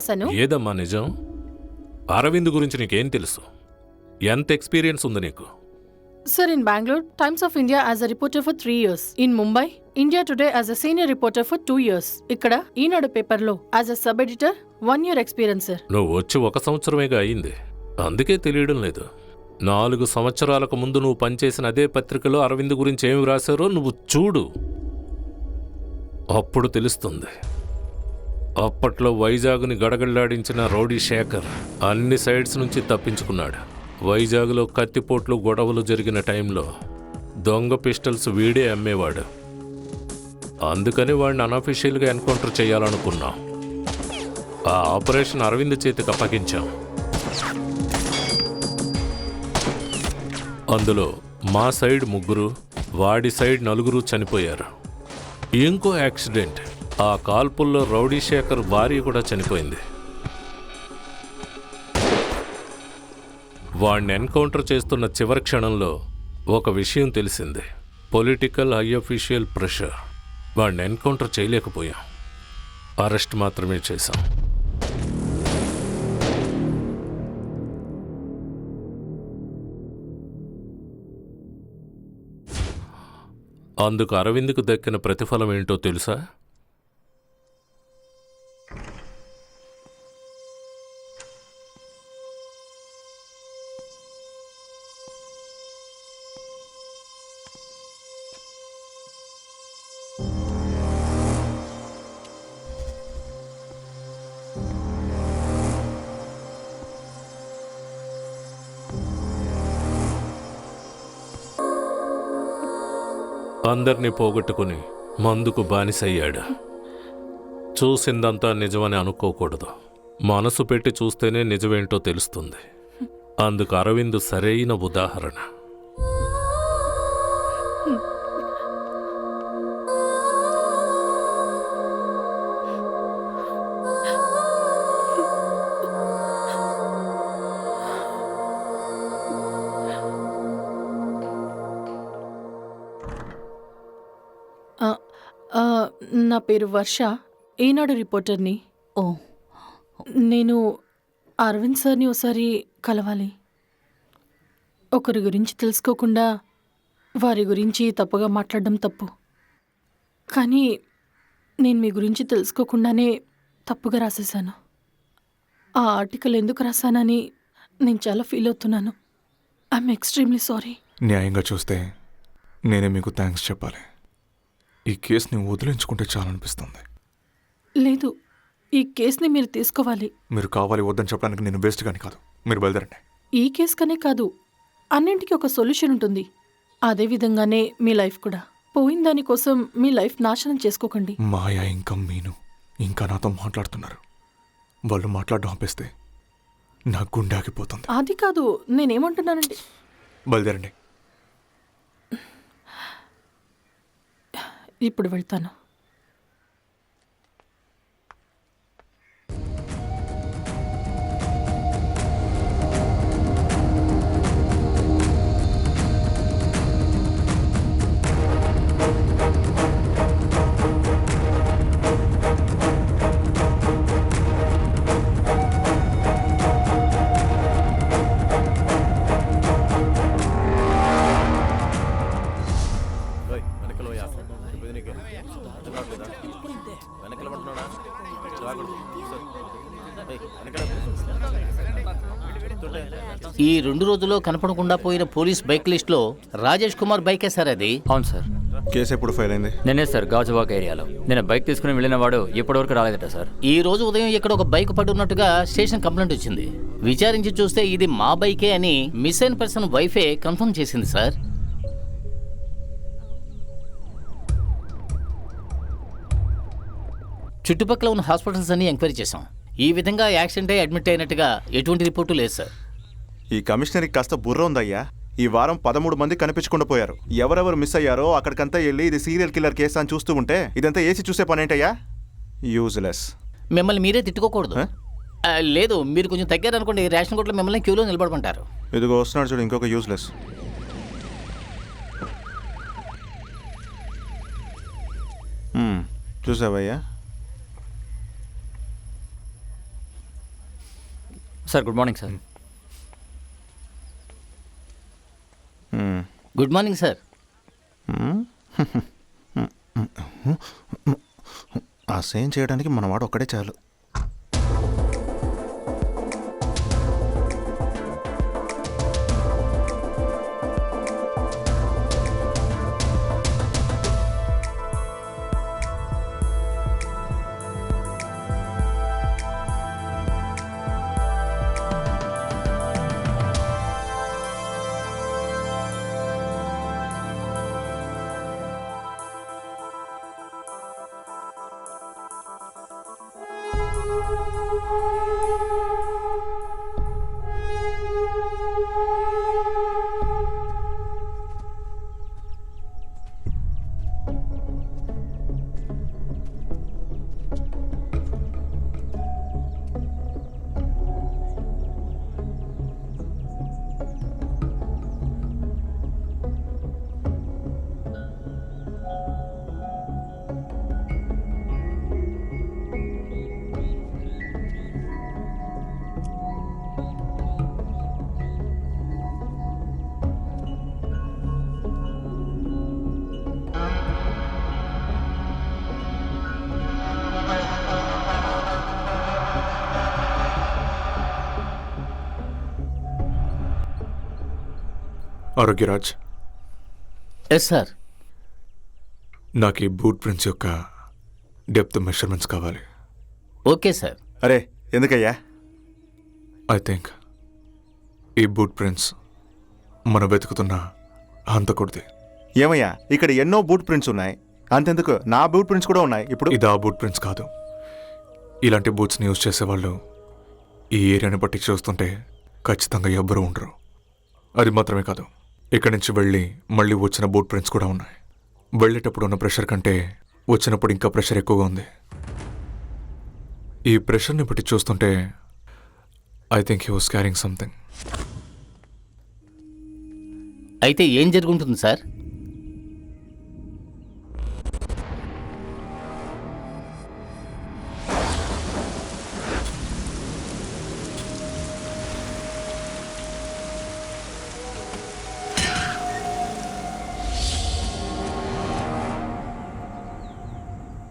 రాశాను. ఏదమ్మా నిజం? అరవింద్ గురించి నీకేం తెలుసు? ఎంత ఎక్స్పీరియన్స్ ఉంది నీకు? Sir, in Bangalore, Times of India as a reporter for 3 years. In Mumbai, India Today as a senior reporter for 2 years. Ikkada, Eenadu paperlo as a sub-editor, 1 year experience, sir. నువ్వు వచ్చి 1 సంవత్సరమేగా అయింది, అందుకే తెలియడం లేదు. 4 సంవత్సరాలకు ముందు నువ్వు పనిచేసిన అదే పత్రికలో అరవింద్ గురించి ఏమి రాశారో నువ్వు చూడు, అప్పుడు తెలుస్తుంది. అప్పట్లో వైజాగ్ని గడగడలాడించిన రౌడీ శేఖర్ అన్ని సైడ్స్ నుంచి తప్పించుకున్నాడు. వైజాగ్లో కత్తిపోట్లు గొడవలు జరిగిన టైంలో దొంగ పిస్టల్స్ వీడే అమ్మేవాడు. అందుకని వాడిని అన్అఫీషియల్గా ఎన్కౌంటర్ చేయాలనుకున్నాం. ఆ ఆపరేషన్ అరవింద్ చేతికి అప్పగించాం. అందులో మా సైడ్ 3, వాడి సైడ్ 4 చనిపోయారు. ఇంకో యాక్సిడెంట్, ఆ కాల్పుల్లో రౌడీ శేఖర్ భార్య కూడా చనిపోయింది. వాడిని ఎన్కౌంటర్ చేస్తున్న చివరి క్షణంలో ఒక విషయం తెలిసింది. Political high official pressure. వాడిని ఎన్కౌంటర్ చేయలేకపోయాం, అరెస్ట్ మాత్రమే చేశాం. అందుకు అరవింద్కు దక్కిన ప్రతిఫలం ఏంటో తెలుసా? అందర్నీ పోగొట్టుకుని మందుకు బానిసయ్యాడు. చూసిందంతా నిజమని అనుకోకూడదు, మనసు పెట్టి చూస్తేనే నిజమేంటో తెలుస్తుంది. అందుకు అరవింద్ సరైన ఉదాహరణ. నా పేరు వర్ష, ఈనాడు రిపోర్టర్ని. ఓ, నేను అరవింద్ సార్ని ఒకసారి కలవాలి. ఒకరి గురించి తెలుసుకోకుండా వారి గురించి తప్పుగా మాట్లాడడం తప్పు. కానీ నేను మీ గురించి తెలుసుకోకుండానే తప్పుగా రాసేశాను. ఆ ఆర్టికల్ ఎందుకు రాశానని నేను చాలా ఫీల్ అవుతున్నాను. I'm extremely sorry. న్యాయంగా చూస్తే నేనే మీకు థ్యాంక్స్ చెప్పాలి. ఈ కేసుని వదిలించుకుంటే చాలనిపిస్తుంది. లేదు, ఈ కేసుని మీరు తీసుకోవాలి. మీరు కావాలి వద్దని చెప్పడానికి నేను వేస్ట్ కానీ కాదు. మీరు బయలుదేరండి. ఈ కేసు కనే కాదు, అన్నింటికీ ఒక సొల్యూషన్ ఉంటుంది. అదే విధంగానే మీ లైఫ్ కూడా. పోయిన దానికోసం మీ లైఫ్ నాశనం చేసుకోకండి. మాయా ఇంకా మీను ఇంకా నాతో మాట్లాడుతున్నారు. వాళ్ళు మాట్లాడడం ఆపేస్తే నా గుండె ఆగిపోతుంది. అది కాదు, నేనేమంటున్నానంటే బయలుదేరండి. ఇప్పుడు వెళ్తాను. ఈ 2 రోజుల్లో కనపడకుండా పోయిన పోలీస్ బైక్ లిస్ట్లో రాజేష్ కుమార్ బైకే సార్ అది. అవును సార్. కేసు ఎప్పుడు ఫైల్ అయింది? నేనే సార్, గాజువాక ఏరియాలో. నేను బైక్ తీసుకుని వెళ్ళిన వాడు ఇప్పటివరకు రాలేదట సార్. ఈ రోజు ఉదయం ఇక్కడ ఒక బైక్ పడి ఉన్నట్టుగా స్టేషన్ కంప్లైంట్ వచ్చింది. విచారించి చూస్తే ఇది మా బైకే అని మిస్ అయిన పర్సన్ వైఫే కన్ఫర్మ్ చేసింది సార్. చుట్టుపక్కల ఉన్న హాస్పిటల్స్ అన్ని ఎంక్వైరీ చేశాం. ఈ విధంగా యాక్సిడెంట్ అయి అడ్మిట్ అయినట్టుగా ఎటువంటి రిపోర్టు లేదు సార్. ఈ కమిషనర్కి కాస్త బుర్ర ఉందయ్యా. ఈ వారం 13 మంది కనిపించకుండా పోయారు. ఎవరెవరు మిస్ అయ్యారో అక్కడికంతా వెళ్ళి ఇది సీరియల్ కిల్లర్ కేసు అని చూస్తూ ఉంటే ఇదంతా ఏసీ చూసే పని ఏంటయ్యా? యూజ్లెస్. మిమ్మల్ని మీరే తిట్టుకోకూడదు. లేదు, మీరు కొంచెం తగ్గారనుకోండి, రేషన్ కోట్లో మిమ్మల్ని క్యూలో నిలబడమంటారు. ఇదిగో వస్తున్నాడు చూడు ఇంకొక useless. చూసావయ్యా, sir good morning sir. Good morning sir. ఆ సేమ్ చేయడానికి మనవాడు ఒక్కడే చాలు. Arogyaraj, yes sir. నాకు ఈ బూట్ ప్రింట్స్ యొక్క డెప్త్ మెషర్మెంట్స్ కావాలి. Okay sir. అరే ఎందుకయ్యా? ఐ థింక్ ఈ బూట్ ప్రింట్స్ మనం వెతుకుతున్న హంతకుడిది. ఏమయ్యా, ఇక్కడ ఎన్నో బూట్ ప్రింట్స్ ఉన్నాయి. అంతెందుకు, నా బూట్ ప్రింట్స్ కూడా ఉన్నాయి. ఇప్పుడు ఇది ఆ బూట్ ప్రింట్స్ కాదు. ఇలాంటి బూట్స్ని యూజ్ చేసేవాళ్ళు ఈ ఏరియాని బట్టి చూస్తుంటే ఖచ్చితంగా ఎవ్వరూ ఉండరు. అది మాత్రమే కాదు, ఇక్కడి నుంచి వెళ్ళి మళ్ళీ వచ్చిన బూట్ ప్రింట్స్ కూడా ఉన్నాయి. వెళ్ళేటప్పుడు ఉన్న ప్రెషర్ కంటే వచ్చినప్పుడు ఇంకా ప్రెషర్ ఎక్కువగా ఉంది. ఈ ప్రెషర్ని బట్టి చూస్తుంటే I think he was carrying something. అయితే ఏం జరుగుంటుంది సార్?